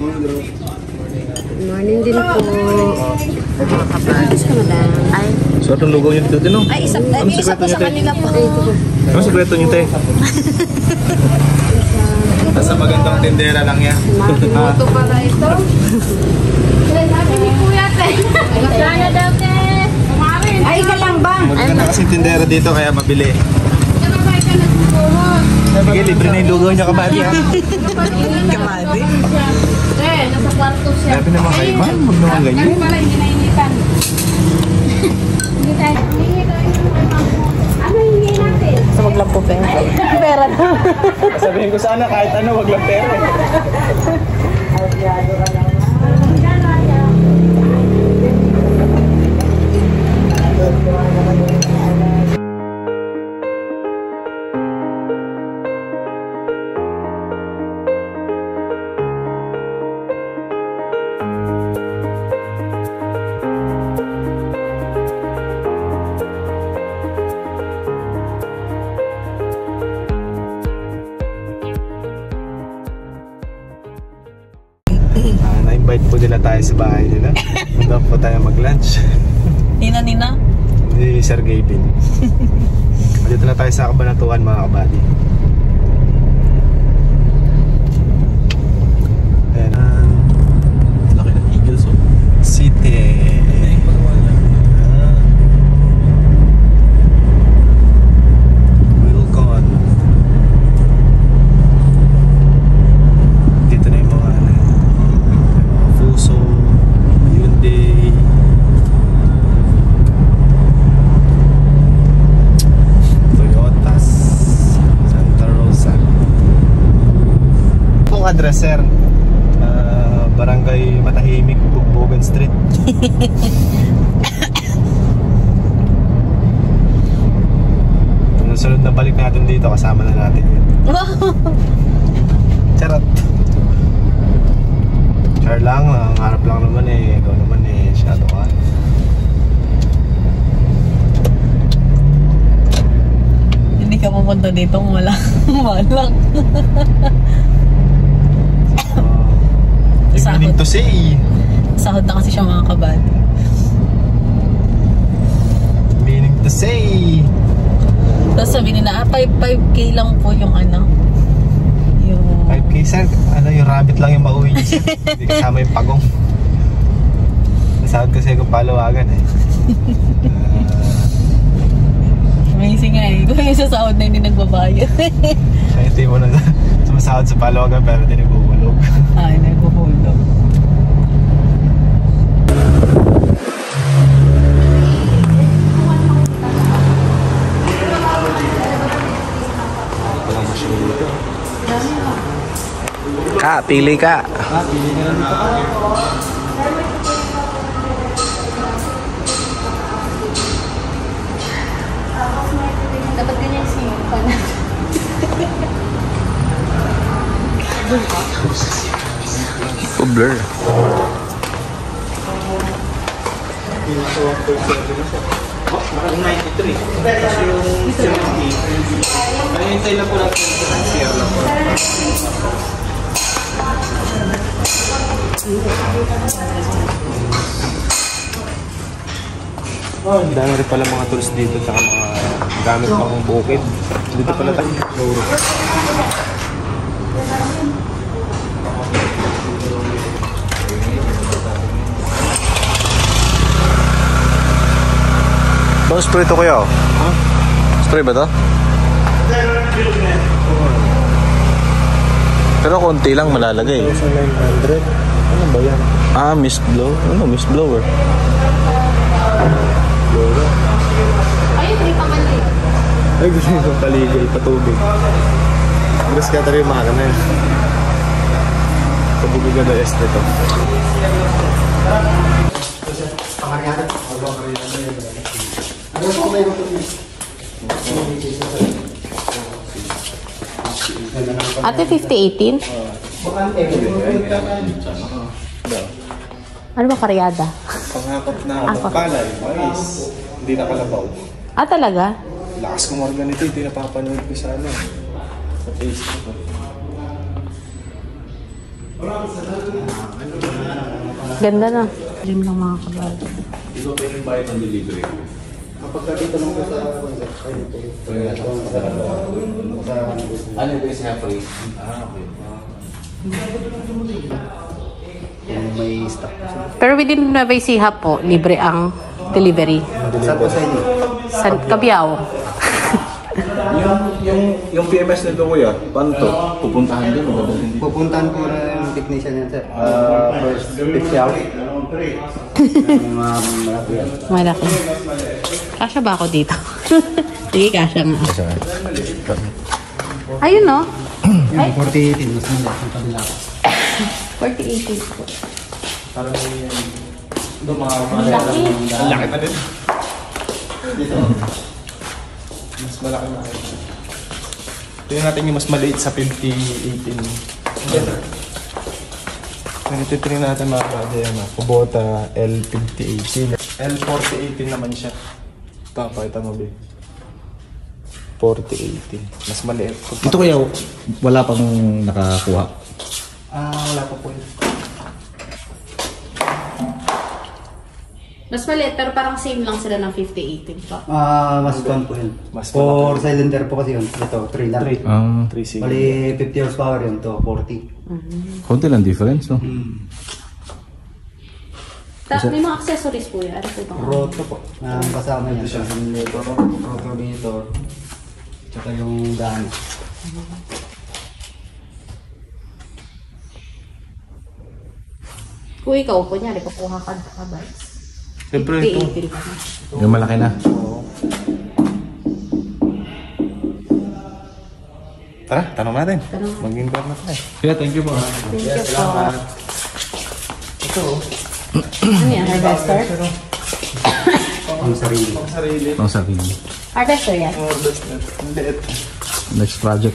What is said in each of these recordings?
Morning din po. Kapagis ka madam. Ay. So, itong lugaw nyo dito, no? Ay, isa po sa kanila po. Ano sikreto nyo, te? Nasa magandang tindera lang yan. Makimuto pala ito. Sabi ni Kuya, te. Magkano daw, te? Kumarin. Ay, ika lang ba? Maganda kasi tindera dito, kaya mabili. Sabay ka nagbubuhos. Sige, libre na yung lugaw nyo, kabady, ha? Kamadi. Eh, nasa kwarto siya. Sabi naman kayo, ma'am, huwag naman ganyan. Kami pala, hindi nainitan. Hindi tayo. Ano hindi natin? So, wag lang po pera. Pera na. Sabihin ko sana, kahit ano, wag lang pera. Na-invite po nila tayo sa bahay nila. Punta po tayo mag-lunch. Nina? Ni Sir Gavin. Dito na tayo sa Kabanatuan, mga kabady. Ayan. Laki ng Eagles, oh. City. Wilcon. Dito na yung mga Fuso, Hyundai, Toyotas, Santa Rosa. Pong address, sir, Barangay Matahimik, Bugbogan Street. Ang sunod na balik natin dito, kasama na natin yun. Charot. Char lang, ang harap lang naman eh. Ikaw naman eh, shadow ka. Hindi ka pupunta dito kung wala. Walang. Meaning to say. Sahod na kasi siya mga kabady. Meaning to say. Tapos sabi nila, 5K lang po yung ano. Yung 5K, sir, ano yung rabbit lang yung mauwi niyo, sir. Hindi kasama yung pagong. Nasahod kasi kung palawagan eh. amazing nga eh. Kung yung sa sahod na hindi nagbabayad. Kaya ito mo na sumasahod sa palawagan pero hindi nagbuhulog. Ay, nagbuhulog. Walang masyado dito. Kak, pilih kak. Pili ka lang dito ka. Dapat ganyan si Pana. Oh, blur. Yung 93. Tapos yung 70. Ay, hintay lang po natin sa CR lang po. Oh, ang dami rin pala mga tools dito tsaka mga gamit pang bukid. Dito pala tayo. Bang spray to kuya? Ha? Spray ba to? Pero konti lang malalagay. 1,900. Ano ba yan? Ah, mist blow. Ano, mist blower? Blower. Ayun, hindi pa man din. Ay, gusto nyo itong paligay, patubig. Gusto kaya tayo yung makina yun. Pabugiga na est nito. Ate, 5018? Ano ba karyada? Panghakot na palay, mais. Hindi nakalabaw. Ah, talaga? Lakas kumorga nito, hindi napapanood ko sa ano. Sa Facebook. Ganda na. Dream lang mga kabal. Ito pa yung bayad ng delivery. Kapag dito lang po sa Ano ito yung half-free? Okay. kung may stock po siya. Pero within Nueva Ecija po, libre ang delivery. Saan po sa inyo? Sa Cabiao. yung PMS nito kuya, paano to? Pupuntahan din o dadalhin dito? Pupuntahan ko na yung technician yan, sir. First 50 hours. Malaki yan. Malaki. Kasya ba ako dito? Sige, kasya nga. Ayun no? Yung 4018, mas malaki yung kabila. 4080 po. Parang ito mga Laki. Ang laki na din. Dito. Mas malaki na. Tingnan natin yung mas maliit sa 5018. Tingnan natin mga kade, Kubota L5018. L4018 naman siya. Ito, pakita mo, babe. 4018. Mas maliit. Ito kaya wala pang nakakuha. Wala pa po yun. Mas maliit, pero parang same lang sila ng 5018 pa. Mas fun po yun. Mas 4 cylinder po kasi yun. Ito, 3 lang. 3 sig. Bali, 50 horsepower yun. Ito, 40. Konti lang difference, no? May mga accessories po yan. Ano po ito? Roto po. Kasama niya. Rotometer. Tsaka yung daan. Kung ikaw po niya, kukuha ka na ba? Siyempre ito. 5018 ka na. Yung malaki na. Tara, tanong natin. Tanong. Mag-inquire na tayo. Yeah, thank you po. Thank you po. Ito. Ano yan? Harvester? Ang sarili. Ang sarili. Ang sarili. Harvester yan? Ang liit. Next project.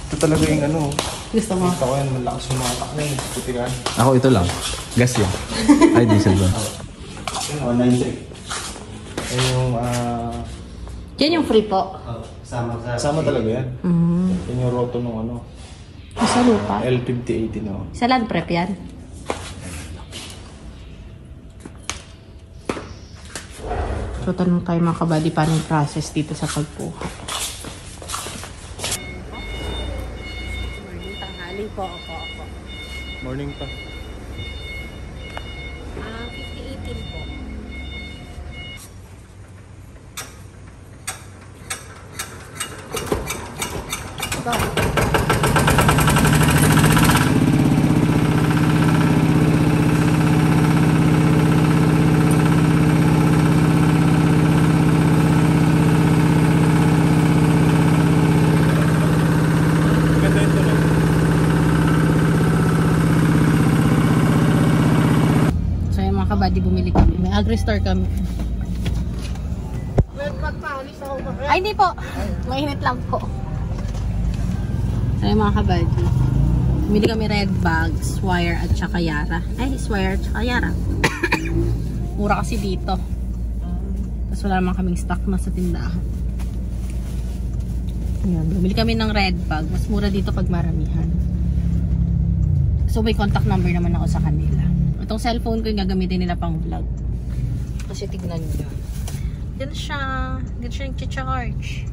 Ito talaga yung ano. Gusto mo? Ito ko yan, malakas sumatak na yun. Putikan. Ako ito lang. Gas yan. Ay, diesel ba? 193. Ayun yung, Yan yung free po. kasama talaga yan. Yan yung roto ng ano. Sa lupa. L5018 ako. Sa land prep yan. So, tanong tayo mga kabady paano yung process dito sa pagpuha. Morning, tanghali po. Opo. Morning pa. 5018 po. Kabady, bumili kami. May agri-store kami. Ay, hindi po. Mainit lang po. Ay, mga kabady. Bumili kami red bags, Swire at saka Yara. Ay, Swire at saka Yara. Mura kasi dito. Tapos wala naman kaming stock na sa tindahan. Ayan, bumili kami ng red bag. Mas mura dito pag maramihan. So, may contact number naman ako sa kanila. Itong cellphone ko yung gagamitin nila pang vlog. Kasi tignan nyo. Dito siya yung charge.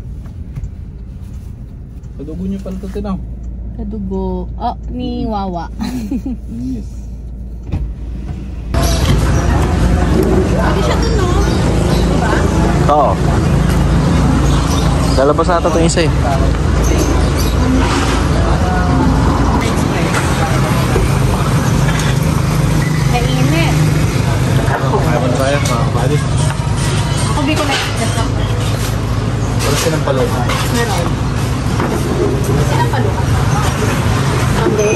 Kadugo nyo pala ito, tinaw. Kadugo. Oh, ni Wawa. Yes. Hindi siya dun, no? Diba? Oo. Lalabas na ito yung isa eh. Kainit. Ayaman tayo mga kabady. Ako di ko na-express lang. Wala silang paloob. Meron. Silang palukan. Okay.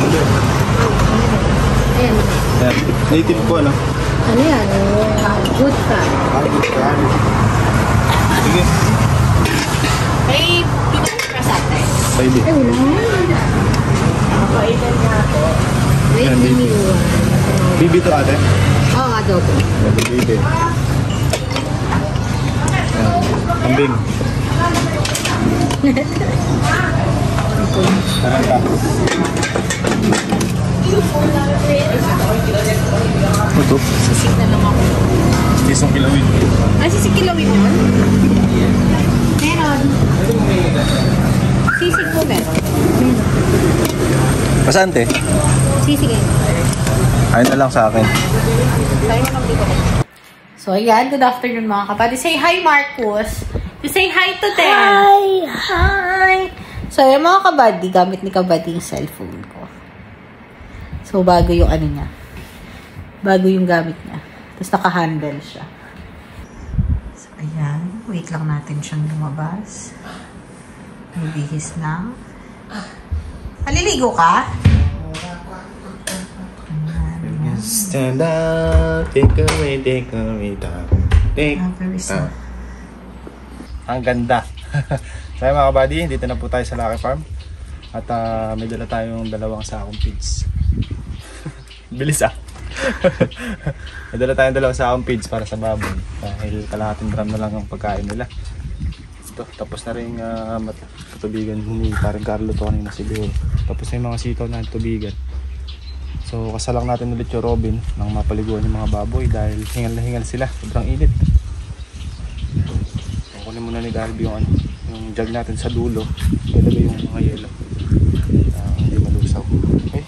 Ayan. Ayan. Native po ano? Ano yan? Good car. Sige. May pinag-extra sa atin. Pwede. Ay, wala. Kapaitan nga ako. Wait, Ayan, baby. Bibi to ate. Oo, adobo. Bibi. Ayan. Kambing. Taranta. Ito. Sisig na lang ako. Isang kilawin. Ay, sisikilawin yun? Meron. Sisig po meron. Pasante? Sisig eh. Ayun na lang sa akin. So, ayan. Good afternoon mga kapatid. Say hi, Marcus. You say hi to them. Hi! Hi! So, ayan mga kabady. Gamit ni kabady yung cellphone ko. So, bago yung ano niya. Bago yung gamit niya. Tapos naka-handle siya. So, ayan. Wait lang natin siyang lumabas. May bihis na. Maliligo ka? Stand up, take away down. Very soon. Ang ganda. So mga kabady, dito na po tayo sa Lucky Farm. At may dala tayong dalawang sakong pigs. Bilis May dala tayong dalawang sakong pigs para sa baboy. Dahil kalahating drum na lang ang pagkain nila. Ito, tapos na rin tubigan ni Paring Carlo to kanina siguro. Tapos na yung mga sitaw na tubigan. So kasalang natin ulit yung Robin nang mapaliguan yung mga baboy dahil hingal na hingal sila. Sobrang init. Kunin muna ni Darby yung jug natin sa dulo. Ilagay yung mga yelo. Hindi malusaw. Okay.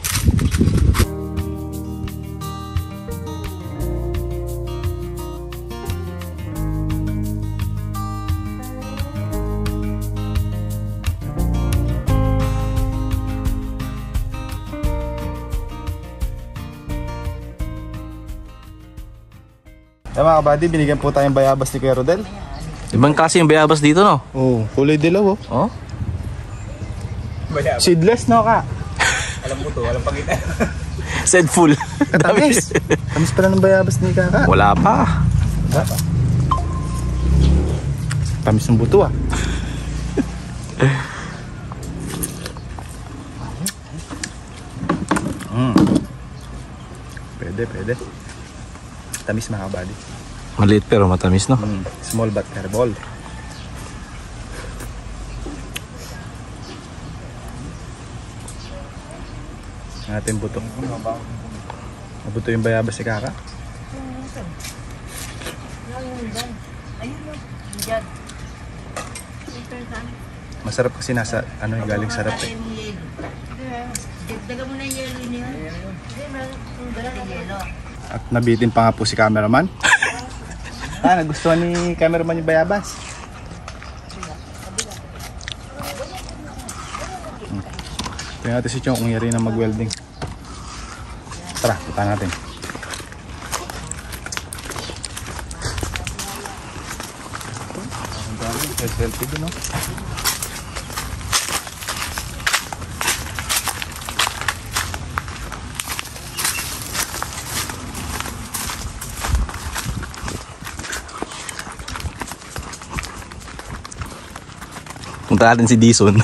Mga kabady, binigyan po tayong bayabas ni Kuya Rodel. Ibang klase yung bayabas dito, no? Oo, kulay dilaw Oh? Seedless, no ka? Alam mo to, walang pagitan. Said full. Tamis. Tamis pala ng bayabas ni Kaka. Wala pa. Wala pa. Tamis ng buto Pwede. Tamis mga kabady. Maliit pero matamis, no? Small but terrible. Natin buto. Mabuto yung bayabas si Kaka. Masarap kasi nasa galing sarap eh. At nabitin pa nga po si cameraman. Nagustuhan ni cameraman yung bayabas. Tingnan natin si Chong kung yari na mag-welding. Tara, punta natin. Selfie doon, no? Punta natin si Dison.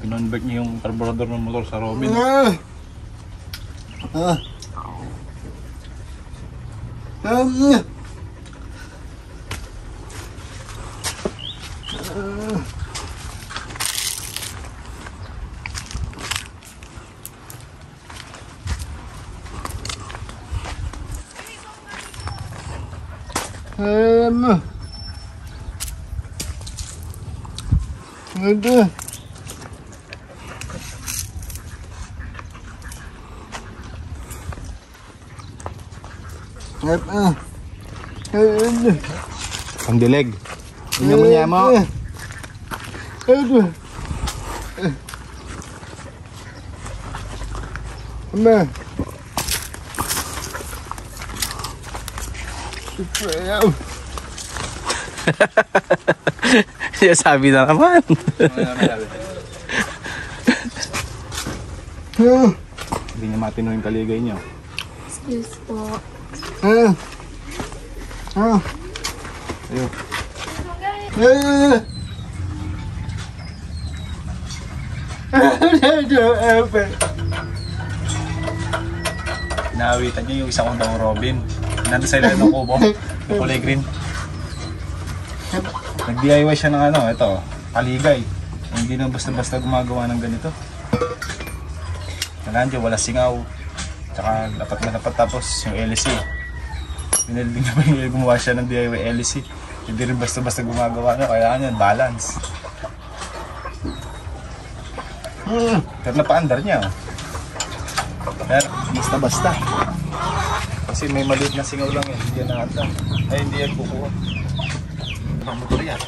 Kinonvert niya yung carburetor ng motor sa Robin. Ang dileg. Tingnan mo niya mo. Siya sabi na naman. Hindi niya matino yung kaligay niyo. Excuse po. Ayun. Naawitan niyo yung isang undang Robin. Nandun sa ilalim ng kubo. Yung kulay green. Nag-DIY siya ng ano, ito, kaligay. Hindi na basta-basta gumagawa ng ganito. Kailangan dyan, wala singaw. Tsaka dapat na dapat tapos yung LC. Pinilding na ba yung gumawa siya ng DIY LC. Hindi rin basta-basta gumagawa nyo, kailangan yan, balance. Pero napaandar niya. Pero basta-basta. Kasi may maliit na singaw lang yan, hindi yan nakata. Ay, hindi yan kukuha. Ang motor yan.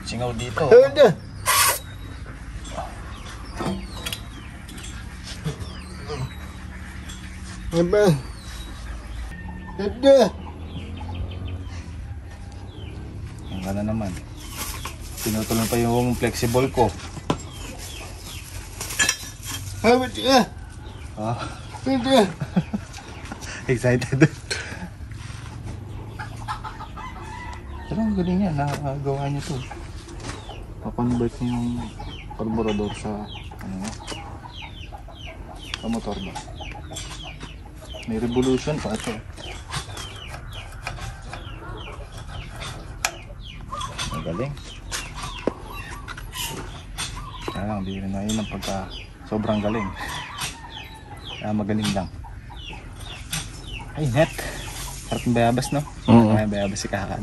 Singaw dito. Ang gana naman. Tinutulong pa yung flexible ko. Ah. Excited. Pero ang galing niya, nakagawa niya to. Papanbert niya yung carburetor sa ano nga, sa motor ba. May revolution pa ito. Ang galing. Kaya lang, hindi rin na yun ang pagka sobrang galing. Kaya magaling lang. Ay, net. Harap ng bayabas, no? Kaya bayabas si Kakad.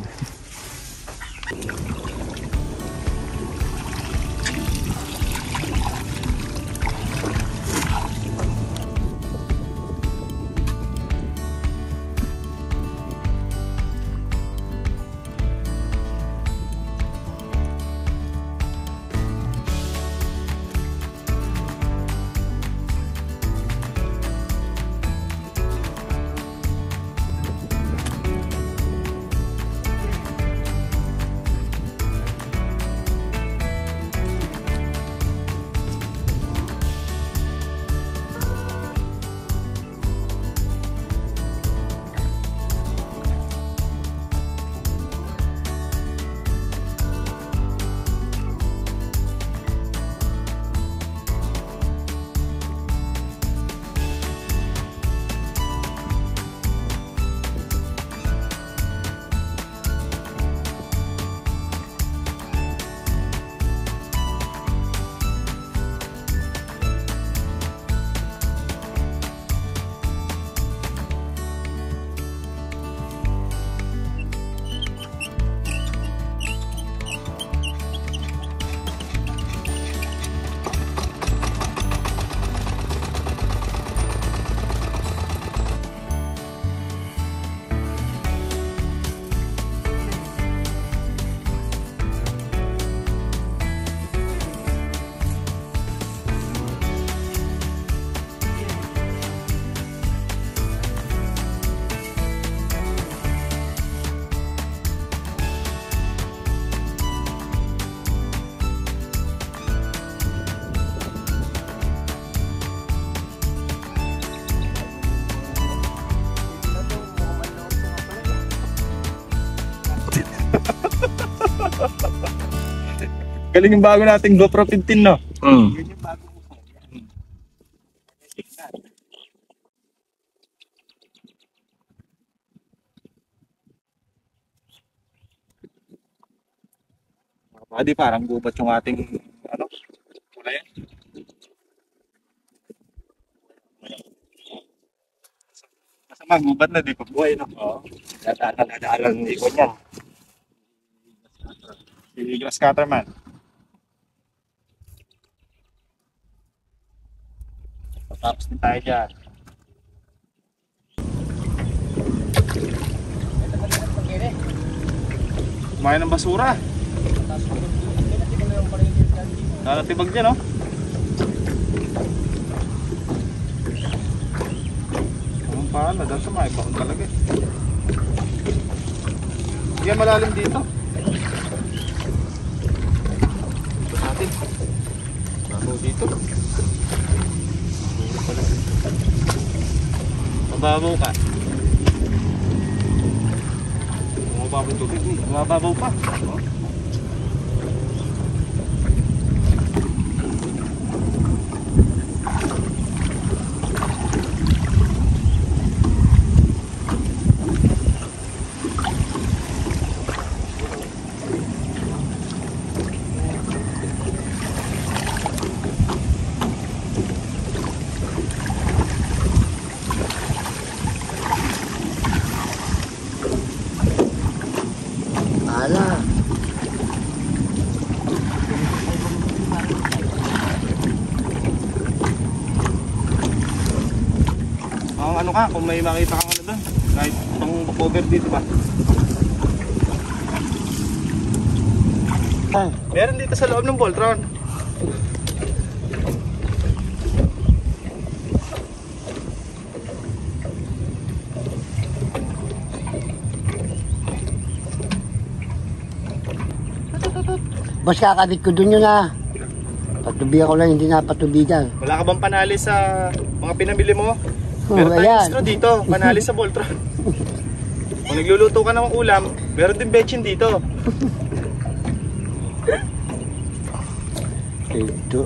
Galing yung bago nating GoPro 15, no? Mm. Yun yung bago ko. Buddy, parang gubat yung ating ano, kulay. Masama, gubat na, di pa buhay, no? Oo. Dadaalan ni Ikon yan. Si Grass Cutter man. Tapos din tayo dyan. Kumain ng basura. Nalatibag dyan, oh. Ang pala, dahil sa mga ibang talaga eh. Hindi yan malalim dito. Dito natin. Bago dito. Mababaw ka. Mababaw tubig. Mababaw pa. Oh. Ano ka, kung may makita kang ano doon, kahit pang cover dito ba? Meron dito sa loob ng Voltron. Boss, kakabit ko dun yun ah. Patubigan ko lang, hindi na patubigan. Wala ka bang panali sa mga pinamili mo? Oh, Meron tayong ayan. straw dito, panali sa Voltron. Kung nagluluto ka ng ulam, meron din betchin dito. Ito.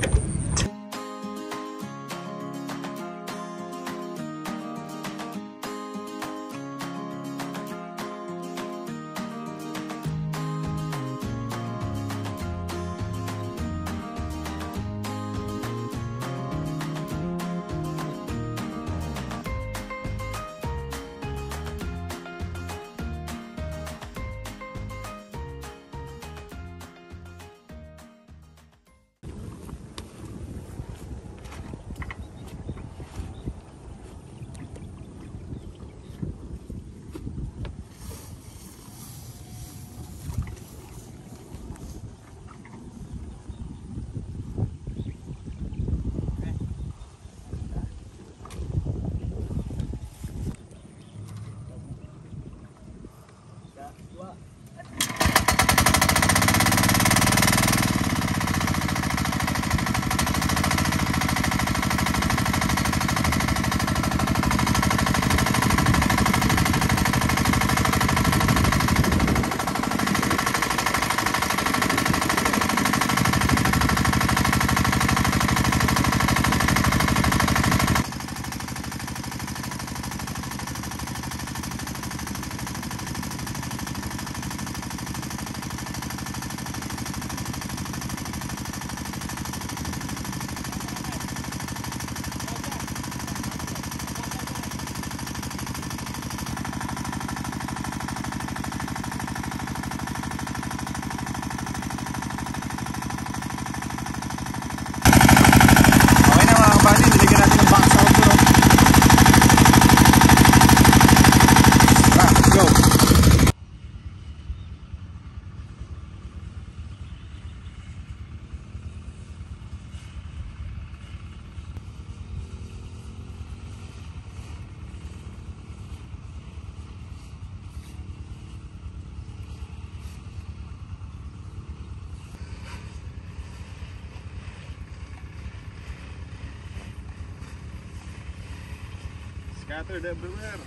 Scattered everywhere.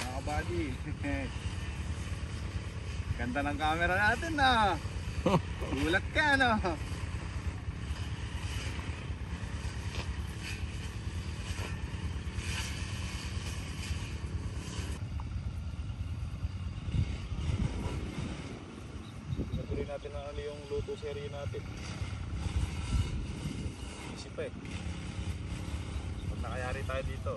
Mga buddy. Ganda ng camera natin na. Gulat ka, no? Natuloy natin na ano yung luto serye natin. Isip pa eh. Pag nakayari tayo dito.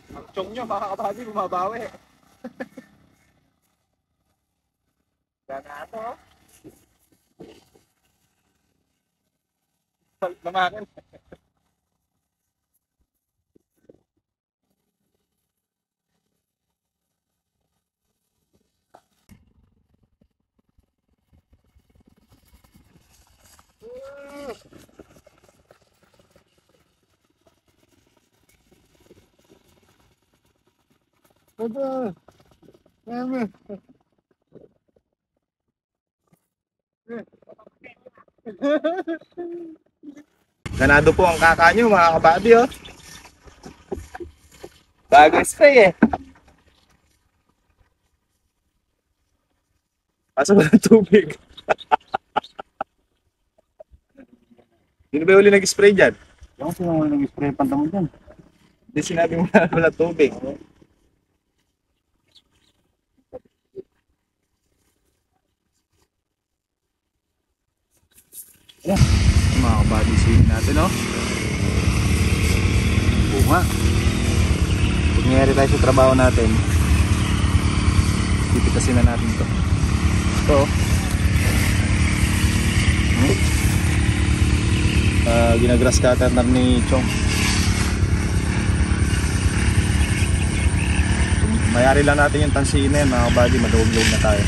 Ang chong nyo, mga kabady, bumabawi. Ganado. Palit na makin. Aba! Mama! Ganado po ang kaka nyo, mga kabady, oh. Bagong spray eh. Pasok ko ng tubig. Yun ba yung uli nag-spray dyan? Yung sino mo nag-spray panta mo dyan? Hindi sinabi mo na wala tubig. Mga kabady swing natin, no? Bunga. Pag nangyari tayo sa trabaho natin, pipitasin na natin to. Ito, ginagrass cutter na ni Chong. Mayari lang natin yung tansihin na yan, mga kabady, maluwag-luwag na tayo.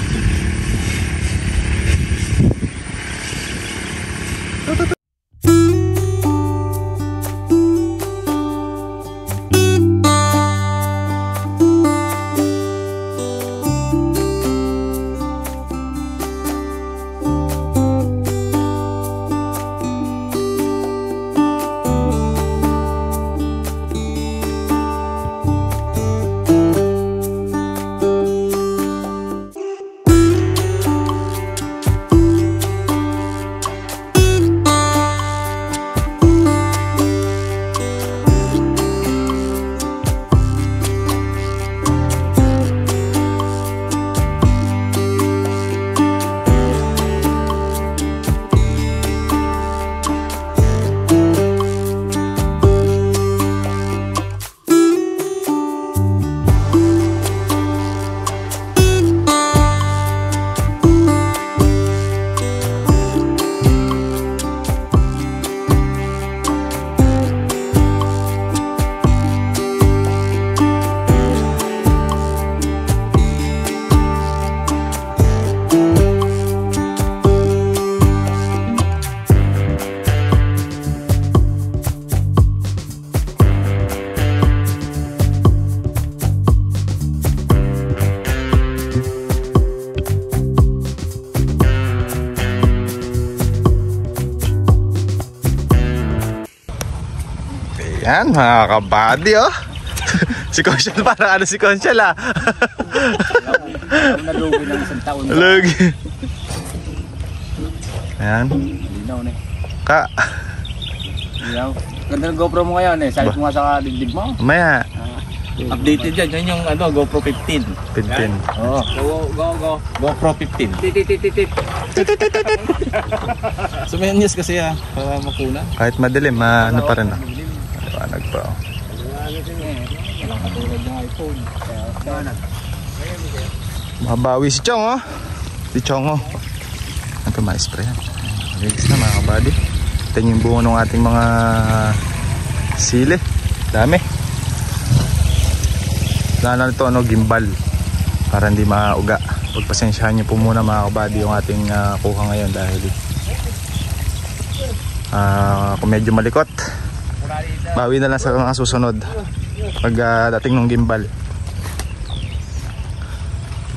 Yan, mga kabady, oh. Si Conchal, parang ano si Conchal, ah. Nalugi ng isang taon. Lugi. Ayan. Linaw na eh. Ka. Linaw. Ganda ng GoPro mo ngayon eh. Salit mo nga sa digdig mo. Maya. Updated yan. Yan yung ano, GoPro 15. 15. Oo. Go. GoPro 15. Titit. So may news kasi para makuna. Kahit madilim, ano pa rin, ah. Liwanag pa, oh. Katulad ng iPhone. Mabawi si Chong, oh. Si Chong, oh. Ano pa ma-spray yan? Relax na, mga kabady. Ito yung bunga ng ating mga sili. Dami. Wala na ito, ano, gimbal. Para hindi mauga. Pagpasensyahan nyo po muna, mga kabady, yung ating kuha ngayon dahil kung medyo malikot, Bawi na lang sa mga susunod pag dating ng gimbal.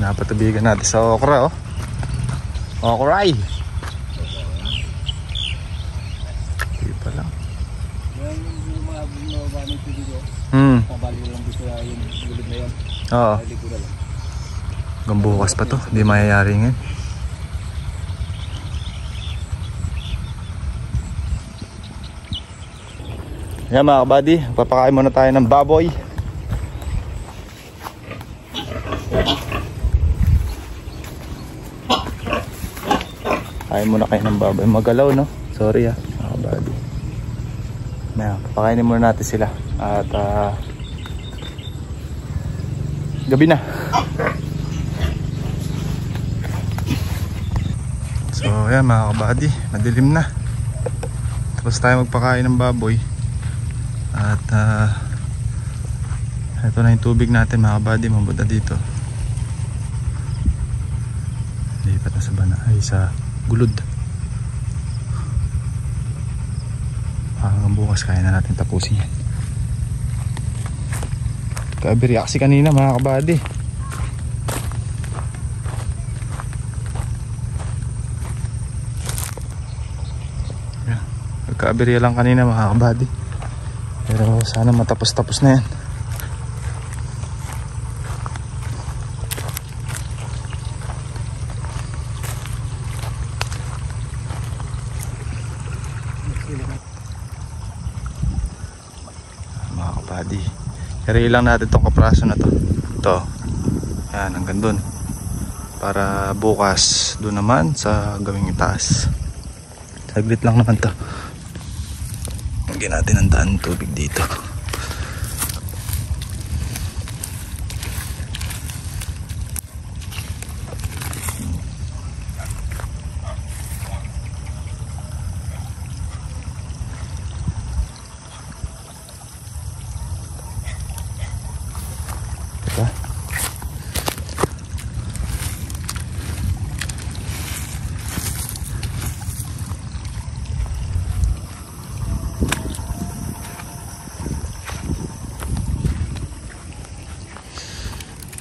Napatubigan natin sa okra, oh. Okray. Hindi pa lang. Oo. Hanggang bukas pa to, hindi mayayari ngayon. Yan mga kabady, papakain muna tayo ng baboy. Kain muna kayo ng baboy. Magalaw, no? Sorry mga kabady. Yan, papakainin muna natin sila. At gabi na. So yan mga kabady, madilim na. Tapos tayo magpakain ng baboy. At ito na yung tubig natin mga kabady, mabuta dito. Lipat na sa bana, ay sa gulod. Hanggang bukas kaya na natin tapusin yan. Kabirya kasi kanina mga kabady. Kabirya lang kanina mga kabady. Pero sana matapos-tapos na yan. Mga kabady, carry lang natin itong kapraso na to. Ito, yan, hanggang dun. Para bukas doon naman sa gawing itaas. Saglit lang naman to. Lagyan natin ang daan ng tubig dito. Diba?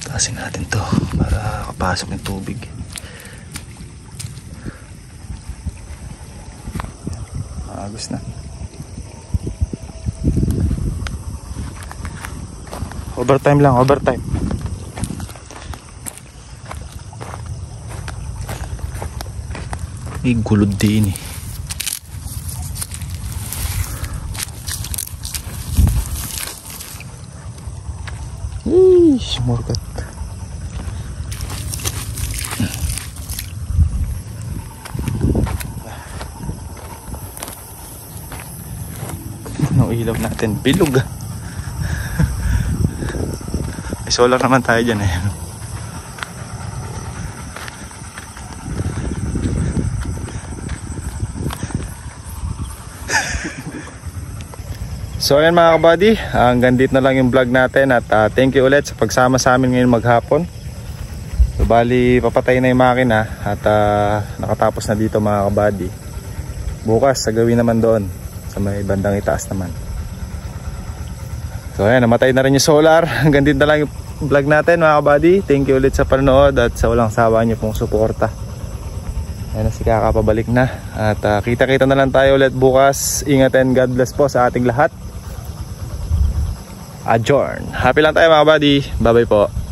Taasin natin to para kapasok ng tubig. Agos na. Overtime lang, overtime. Gulod din eh. Morgat. Ano ilaw natin? Bilog. May solar naman tayo dyan eh. So ayan mga kabady, hanggang dito na lang yung vlog natin. At thank you ulit sa pagsama sa amin ngayon maghapon. So bali papatay na yung makina. At nakatapos na dito mga kabady. Bukas gagawin naman doon sa may bandang itaas naman. So ayan, namatay na rin yung solar. Hanggang dito na lang yung vlog natin mga kabady. Thank you ulit sa panonood at sa walang sawa niyo pong suporta. Ayan na si Kaka, pabalik na. At kita-kita na lang tayo ulit bukas. Ingat and God bless po sa ating lahat. Adjourn. Happy lang tayo mga buddy. Bye bye po.